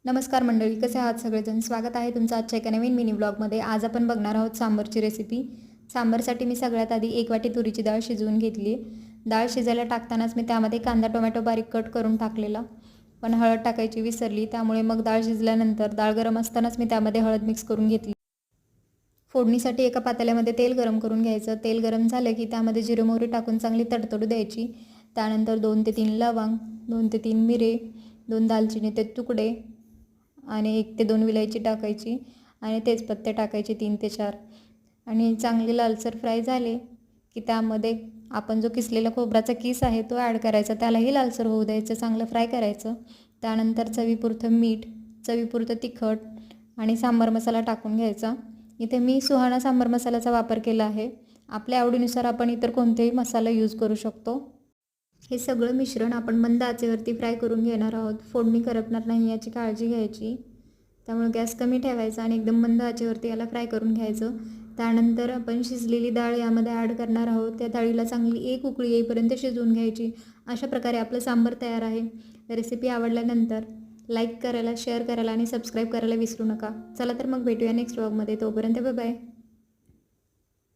नमस्कार मंडळी, कसे आहात सगळेजण? स्वागत आहे तुमचं आजच्या एका नवीन मिनी ब्लॉगमध्ये. आज आपण बघणार आहोत सांबरची रेसिपी. सांबरसाठी मी सगळ्यात आधी 1 वाटी तुरीची डाळ शिजवून घेतली. डाळ शिजायला टाकतानाच मी त्यामध्ये कांदा टोमॅटो बारीक कट करून टाकलेला, पण हळद टाकायची विसरली. त्यामुळे मग डाळ शिजल्यानंतर डाळ गरम असतानाच मी त्यामध्ये हळद मिक्स करून घेतली. फोडणीसाठी एका पातेल्यामध्ये तेल गरम करून घ्यायचं. तेल गरम झालं की त्यामध्ये जिरे मोहरी टाकून चांगली तडतडू द्यायची. त्यानंतर 2 ते 3 लवंग, 2 ते 3 मिरे, 2 दालचिनीचे तुकडे आणि 1 ते 2 विलायची टाकायची आणि तेजपत्ते टाकायचे 3 ते 4 आणि चांगले लालसर फ्राय झाले की त्यामध्ये आपण जो किसलेला खोबऱ्याचा किस आहे तो ॲड करायचा. त्यालाही लालसर होऊ द्यायचं, चांगलं फ्राय करायचं. त्यानंतर चवीपुरतं मीठ, चवीपुरतं तिखट आणि सांबार मसाला टाकून घ्यायचा. इथे मी सुहाणा सांबार मसाल्याचा वापर केला आहे. आपल्या आवडीनुसार आपण इतर कोणतेही मसाला यूज करू शकतो. हे सगळं मिश्रण आपण मंद आचेवरती फ्राय करून घेणार आहोत. फोडणी करपणार नाही याची काळजी घ्यायची. त्यामुळे गॅस कमी ठेवायचा आणि एकदम मंद आचेवरती याला फ्राय करून घ्यायचं. त्यानंतर आपण शिजलेली डाळ यामध्ये ॲड करणार आहोत. त्या डाळीला चांगली एक उकळी येईपर्यंत शिजवून घ्यायची. अशा प्रकारे आपलं सांबार तयार आहे. रेसिपी आवडल्यानंतर लाईक करायला, शेअर करायला आणि सबस्क्राईब करायला विसरू नका. चला तर मग भेटूया नेक्स्ट व्लॉगमध्ये. तोपर्यंत बाय बाय.